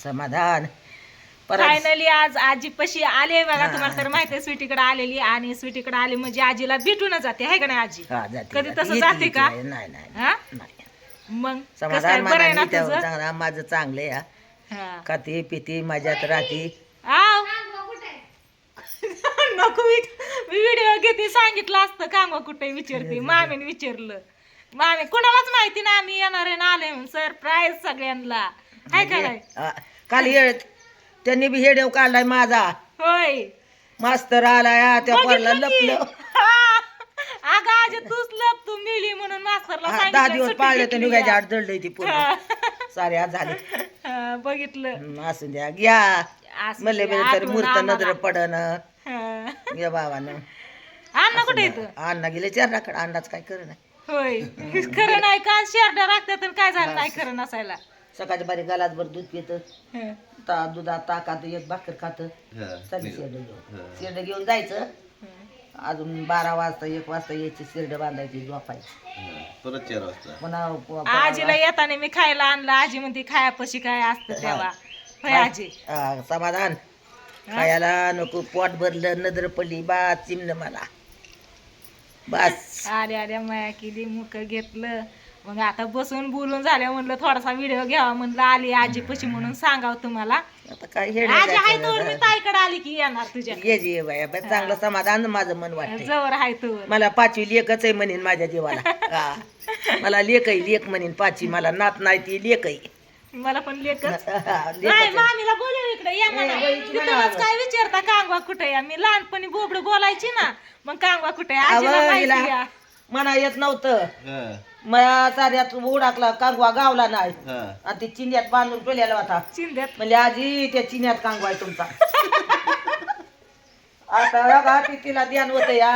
समाधान फायनली आज आजी पशी आले बघा. तुम्हाला तर माहिती आहे स्वीटीकडे आलेली आणि स्वीटीकडे आली म्हणजे आजीला भेटून जाते आहे का नाही आजी? कधी तसं जाते का? नाही हा मग कसं आहे, समाधान बरं आहे ना मला तुझं? चांगला माझं चांगलं आहे हा. खाती पिती मजात राहती. आव. नको मी व्हिडिओ घेते सांगितलं असतं कांगवा कुठे विचारते मामीने विचारलं. मामी कुणालाच माहिती ना आम्ही येणार आहे ना आले म्हणून सरप्राईज सगळ्यांना आहे का नाही? काल त्यांनी बी हेडेव काढलाय माझा होय मास्तर आलाय त्या पोरला बघितलं की? लपलं. हा. अगं आज तूच लप तू मिली म्हणून मास्तरला 10 सांगितलं दिवस सुट्टी पाळले तर घेतली निघायच्या या. आड जळलंय ती पूर्ण हा. सारे आज झाले. हा, बघितलं असू द्या घ्या असं म्हणले ते तर आठवण मूर्त आम्हाला. नजर पडन हा. या बाबानं. अण्णा कुठे येतं? अण्णा गेले चर्राकडे अंडाच काय कर नाही होय खरं नाही का शेरडा राखतात तर काय झालं नाही खरं नसायला. सकाळच्या बारी गलासभर दूध पित हा. दुधात ताकात एक भाकर खात शेरड घेऊन जायचं. अजून 12 वाजता 1 वाजता यायची शेरड बांधायची झोपायची परत 4 वाजता पुन्हा आजीला येताना मी खायला आणलं. आजी म्हणते खायापाशी काय असतं तेव्हा होय आजी. समाधान खायला नको पोट भरलं नजर पडली बा चिमण मला बस. आल्या आल्या माया केली मुख घेतलं. मग आता बसून बोलून झाल्या म्हणलं थोडासा व्हिडिओ घ्यावा म्हणलं आली आजी पशी म्हणून सांगावं तुम्हाला. आता काय आजी हाय तोवर मी हेड ताईकडे आली की येणार तुझ्या ये बाया बस चांगलं समाधान माझं मन वाटतंय. जवळ हाय तोवर. मला 5वी लेखच आहे म्हणेन माझ्या जीवाला. मला लेख आहे लेख म्हणेन 5वी मला नात नाही ती लेख आहे. मला पण लेकच लेखच नाही आहे. मामीला बोलव इकडे या म्हणा. वहीची म्हणा तिथूनच अगं. काय विचारता कांगवा कुठे या? मी लहानपणी बोबड बोलायची ना मग कांगवा कुठे अवं, आजीला माहिती हिला या. म्हणा येत नव्हतं मला साऱ्यात उडाकला कांगवा गावला नाही आणि ते चिन्यात बांधून ठेवलेला होता. चिंध्यात म्हणजे आजी त्या चिन्यात कांगवा आहे तुमचा. आता बघा ती तिला ध्यान होत या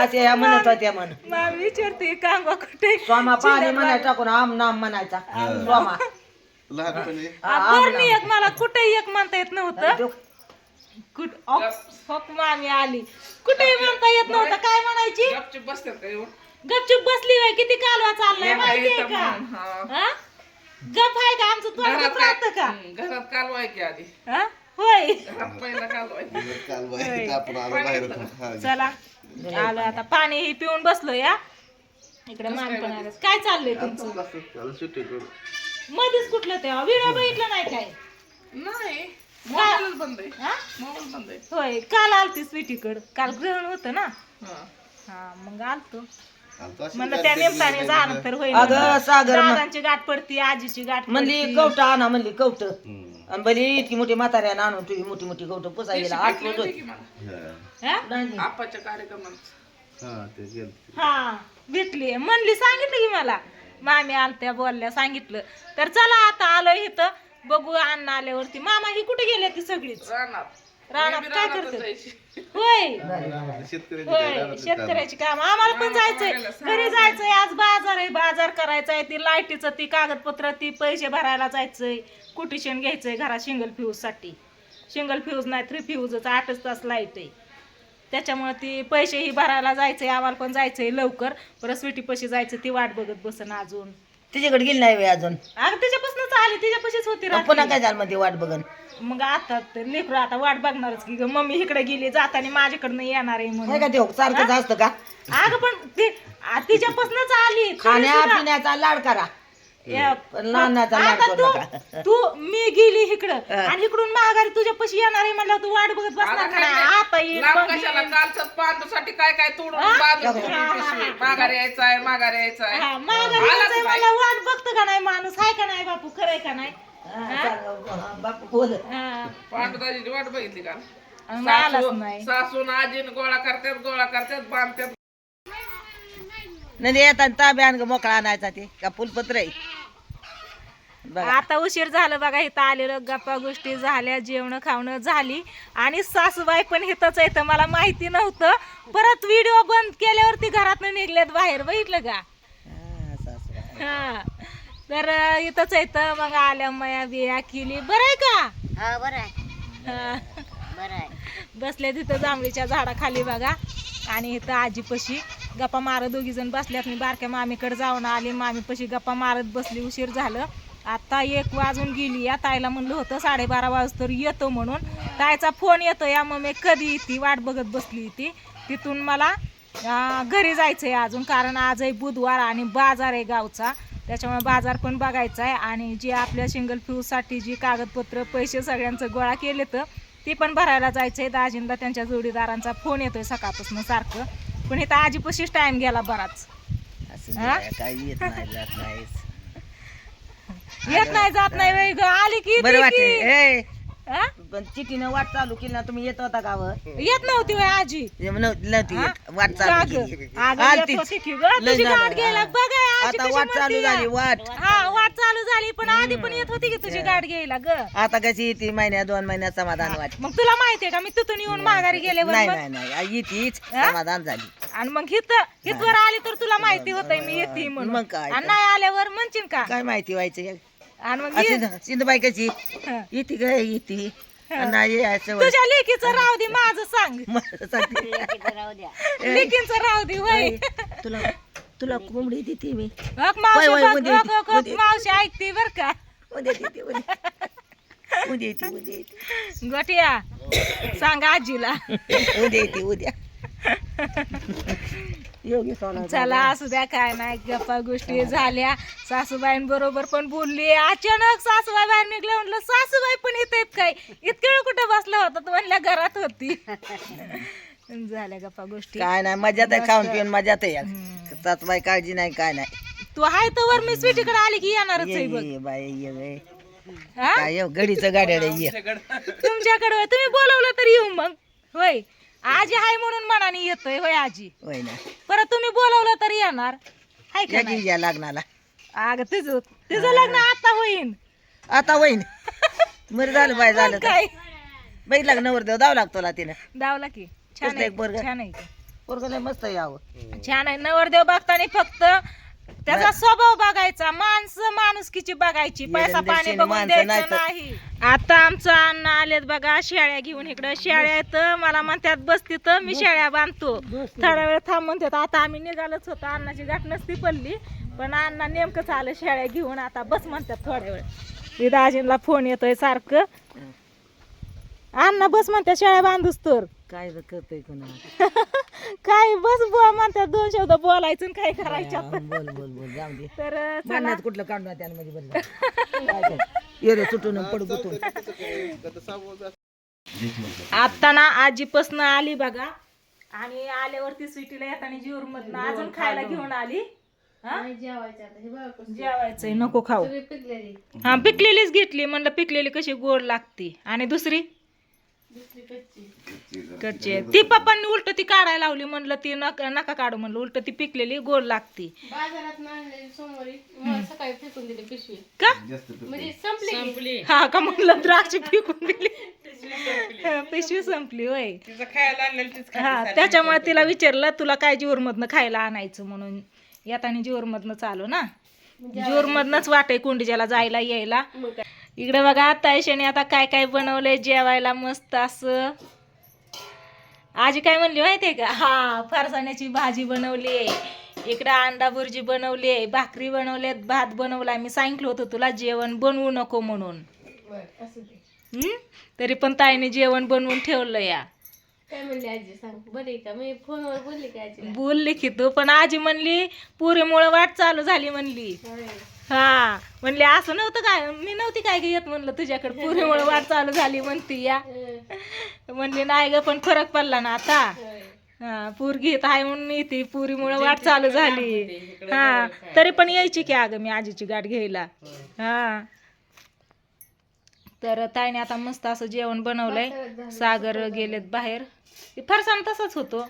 असे या म्हणत होत्या म्हण मामी विचारते कांगवा कुठे? स्वामा पाणी म्हणायचा टाकून आम नाम म्हणायचा स्वामा. लहानपणी बरं मी एक मला कुठे एक म्हणता येत नव्हतं. फक मामी आली कुठे म्हणता येत नव्हतं. काय म्हणायची? गपचूप बसली होय. किती कालवा चाललाय माहितीये का? हा? गप आहे का आमचं तोंड गप राहतं का? घरात कालवाय की आधी हा? होय घरात पहिला कालवाय काल बाहेर आपण आलो बाहेर चला आलं आता पाणी ही पिऊन बसलो या इकडे मामी पण आलं. काय चाललंय तुमचं सुट्टी करू मध्येच कुठलं तेव्हा व्हिडिओ बघितलं नाही काय? नाही मोबाईलच बंद आहे हा? मोबाईल बंद आहे होय काल आलती स्वीटीकडं. काल ग्रहण होतं ना. हा. हा मग आलतो आलतो अशी म्हणलं गाडी त्या केली निमताने नाही जाणं ना. तर होईल. अगं सागर दादांची गाठ पडती आजीची गाठ म्हणली पडती. कवट आणा म्हणली कवट हम्म. आणि बरी इतकी मोठी म्हाताऱ्यानं आणून तुझी मोठी मोठी कवट पुसायला आठ भेटली रोज होती की मला हा. हा? आपाच्या कार्यक्रमात हा ते गेलं हा भेटली म्हणली सांगितलं की मला मामी आलत्या बोलल्या सांगितलं. तर चला आता आलोय इथं बघू अण्णा आल्यावरती. मामा ही कुठे गेले ती सगळीच रानात रानात मी काय रानातच करते? जायची. होय शेतकऱ्याची होय काय रानातच शेतकऱ्याची काम आम्हाला पण जायचंय. घरी जायचंय आज बाजार आहे बाजार करायचाय. ती लाईटीचं ती कागदपत्र ती पैसे भरायला जायचंय. कुटिशन घ्यायचंय घरात सिंगल फ्यूज साठी. सिंगल फ्यूज नाही 3 फ्यूजच 8 तास लाईट आहे त्याच्यामुळे ती पैसेही भरायला जायचंय. आम्हाला पण जायचंय लवकर. परत स्वीटी पशी जायचं ती वाट बघत बसन अजून. तिच्याकडे गेली नाही बाई अजून. अगं तिच्यापासूनच आली तिच्यापाशीच होती मग पुन्हा रात्री. काय झालं मध्ये वाट बघन. मग आता तर लेकरं आता वाट बघणारच की ग. मम्मी इकडे गेली जाताना माझ्याकडनं येणार आहे नाही म्हणून. का ते सारखंच असतं का अगं पण ते तिच्यापासूनच आली थोडी खाण्या सुद्धा- पिण्याचा लाड करा या, पण लहानाचा लाड आता करू नका. तू मी गेली इकडं आणि इकडून माघारी तुझ्या पशी येणार आहे म्हणलं तू वाट बघत बसणार आता का नाही? काय आता येईल लांब बघ कशाला येईल. कालच पांडूसाठी काय काय तोडून हा? बांधून ठेवली पिशवी. माघार यायचाय माघार यायचाय हा, माघारी यायचंय मला वाट बघतं का नाही माणूस आहे का नाही बापू खरंय का नाही? बापू बोल हा. पांडू दाजीची वाट बघितली का आणि आलाच नाही. सासून आजीन गोळा करतात बांधतात. नाही येतात ताब्यान मोकळा आणायचा ते का फुलपत्र आहे बघा. आता उशीर झालं बघा इथं आलेलं गप्पा गोष्टी झाल्या जेवण खावणं झाली आणि सासूबाई पण इथंच आहे तर मला माहिती नव्हतं. परत व्हिडिओ बंद केल्यावरती घरातनं निघलेत बाहेर बघितलं का? हा, सासू. हा तर इथंच आहे तर मग आल्या मया बिया केली. बरं आहे का? हा बरं आहे हा. बरं आहे. बसले तिथं जांभळीच्या झाडाखाली बघा आणि इथं आजीपशी गप्पा मारत 2 जण बसल्यात. मी बारक्या मामीकडे जाऊन आली. मामीपशी गप्पा मारत बसली. उशीर झालं आता 1 वाजून गेली या. ताईला म्हणलं होतं 12:30 वाजता येतो म्हणून. ताईचा फोन येतो या, मग मी कधी ती वाट बघत बसली ती. तिथून मला घरी जायचं आहे अजून, कारण आज आहे बुधवार आणि बाजार आहे गावचा, त्याच्यामुळे बाजार पण बघायचा आहे. आणि जे आपल्या सिंगल फ्यूजसाठी जी कागदपत्र पैसे सगळ्यांचं गोळा केले तर ते पण भरायला जायचं आहे. दाजींना त्यांच्या जोडीदारांचा फोन येतोय सकाळपासून सारखं, पण इथं आजीपाशीच टाइम गेला बराच. काही येत नाही जात नाही. येत नाही जात नाही वय ग, आली की बरं येते की. वाटते हा? पण चिठीनं वाट चालू केली ना, तुम्ही येत होता गाव येत नव्हती वय आजी. नव्हती हा? येत. वाट का चालू ग? केली. अगं आलतीच. येत होती की ग, लय तुझी झालं. गाठ घ्यायला हा. बघा आजी आता कशी वाट चालू म्हणते झाली या. वाट. हा वाट चालू झाली, पण आधी पण येत होती की तुझी गाठ घ्यायला ग. आता कशी येते 1-2 महिन्यात समाधान वाट. मग तुला माहितीये का मी तिथून येऊन माघारी गेल्यावर नाही मग- नाही नाही येतीच हा? समाधान झाली. आणि मग हितवर आली तर तुला माहिती होतंय मी येते म्हणून. मग काय आणि तर. नाही आल्यावर म्हणशील का. काय माहिती व्हायचं. आणि मग ये- सिंधुबाई कशी हा. येते काय येते नाही यायचं तुझ्या लेकीचं राहू दे, माझं सांग. लेकींचं राहू दे वय. तुला तुला कोंबडी देते मी. हक मावशी वय, बघ, उद्या हक, येते, हक, हक, उद्या येते. मावशी ऐकते बर का. उद्या देते उद्या येते उद्या येते गोटिया सांग आजीला. उद्या येते उद्या. योगी सोना चला असू द्या, काय नाही, गप्पा गोष्टी झाल्या. सासूबाईंबरोबर पण बोलली. अचानक सासूबाई बाहेर निघल्या, म्हणलं सासूबाई पण येत आहेत काय. इतके वेळ कुठं बसला होता तर म्हणल्या घरात होती. झाल्या गप्पा गोष्टी. काय नाही मजात आहे, खाऊन पिऊन मजात आहे. सासूबाई काळजी नाही काय नाही. तू हाय तर वर मी स्वीटीकडे आली की येणारच आहे बघ. ये बाई ये बाई. हा? काय येऊ गडीचं गाड्या ये. तुमच्याकडे होय. तुम्ही बोलवलं तर येऊ मग. होय आजी हाय म्हणून मनाने येतोय. होय आजी. होय ना परत तुम्ही बोलवलं तर येणार. हाय का या नाही? की या लग्नाला. अगं तुझं लग्न आता होईन. आता होईन. बरं झालं बाय झालं मग तर. काय बाई लग्नावर देऊ दाव लागतो ला तिनं. दावला की छान कसलं आहे. एक पोरगं? छान आहे की. पोरगं लय मस्त यावं. छान आहे. नवरदेव बघताना फक्त त्याचा स्वभाव बघायचा, माणुसकीची बघायची, पैसा पाणी देशील बघून माणसं द्यायचं नाही तर- नाही. आता आमचं अण्णा आलेत बघा शेळ्या घेऊन इकडं. शेळ्या आहेत, मला म्हणतात बसती तर मी शेळ्या बांधतो. थोड्या वेळ थांब म्हणतात. आता आम्ही निघालोच होतो, अण्णाची गाठ नसती पडली, पण अण्णा नेमकंच आलं शेळ्या घेऊन. आता बस म्हणतात थोड्या वेळ. दाजींना फोन येतोय सारखं. अण्णा बस म्हणतात शेळ्या बांधूस तर. काय करतोय कोणा. काय बस बुवा म्हणतात, 2 शब्द बोलायचं आणि काय करायचं. बोल बोल बोल जाऊ दे. तर चला. भांडणात कुठलं काढून त्यानं मध्ये बदल. ये रे सुटून पड गुतून. आता ना आजीपासून आली बघा, आणि आल्यावरती स्वीटीला येताना जीवर मधनं अजून खायला घेऊन आली. हा? जेवायचंय नको खाऊ. हा पिकलेलीच घेतली, म्हणलं पिकलेली कशी गोड लागते. आणि दुसरी कच्ची आहे. ती पप्पांनी उलट ती काढायला लावली, म्हणलं ती नका काढू, म्हणलं उलट ती पिकलेली गोड लागते. का हा का म्हणलं द्राक्ष पिकून दिली. पिशवी संपली होय. तिचं खायला आणलेलं तीच हा त्याच्यामुळे तिला विचारलं तुला काय जीवर मधनं खायला आणायचं म्हणून. येताना जीवर मधनं चालू ना, जीवर मधनच वाटे कोंडीच्याला जायला यायला. इकडे बघा आता ऐशाने आता काय काय बनवलंय जेवायला मस्त असं. आजी काय म्हणली माहितीये का, हा फरसाण्याची भाजी बनवली आहे, इकडे अंडा बुर्जी बनवली आहे, भाकरी बनवल्यात, भात बनवलाय. मी सांगितलं होतं तुला जेवण बनवू नको म्हणून. तरी पण ताईने जेवण बनवून ठेवलं या. काय म्हणली आजी सांग बरे का. मी फोनवर बोलली का आजी. बोलली की तू, पण आजी म्हणली पुरीमुळे वाट चालू झाली म्हणली. हा म्हणली असं नव्हतं काय, मी नव्हती काय येत म्हणलं तुझ्याकडे, पुरीमुळे वाट चालू झाली म्हणती या. म्हणली नाही ग पण फरक पडला ना आता. हा पोरगी येत आहे म्हणून येते, पुरीमुळे वाट चालू झाली. हा तरी पण यायची की अगं मी आजीची गाठ घ्यायला. हा तर ताईने आता मस्त असं जेवण बनवलंय. सागर गेलेत बाहेर. फरसाण तसंच होतो.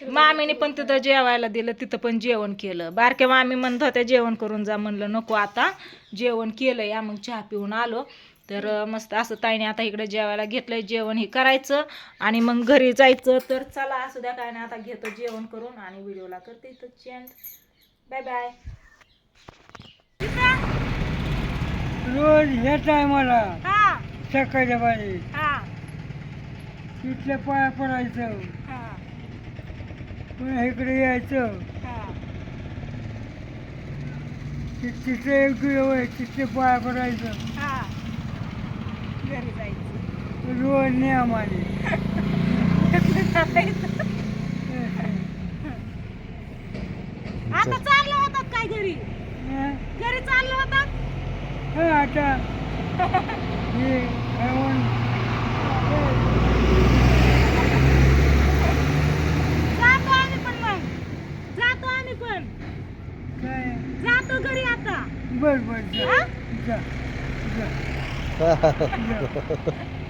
मामीने पण तिथं जेवायला दिलं, तिथं पण जेवण केलं. बारक्या मामी म्हणत होत्या जेवण करून जा, म्हणलं नको आता जेवण केलं या. मग चहा पिऊन आलो. तर मस्त असं ताईने आता इकडे जेवायला घेतलंय. जेवण हे करायचं आणि मग घरी जायचं. तर चला असू द्या काय नाही, आता घेतो जेवण करून आणि व्हिडिओला करते इथं चेंज. Bye bye. रोज ह्या टायमाला हा सकाळच्या बाई हा तिथल्या पाया पडायचं, हा पुन्हा इकडे यायचं. हा तिथे एक तुझ्या वय तिथे पाया पडायचं हा घरी जायचं रोज नियमाने आता चाललं होतात काय घरी हं? घरी चाललं होतात हं, आता हे खाऊन जातो आम्ही पण मग जातो आम्ही पण काय जातो घरी आता बर बर जा हा? जा जा जा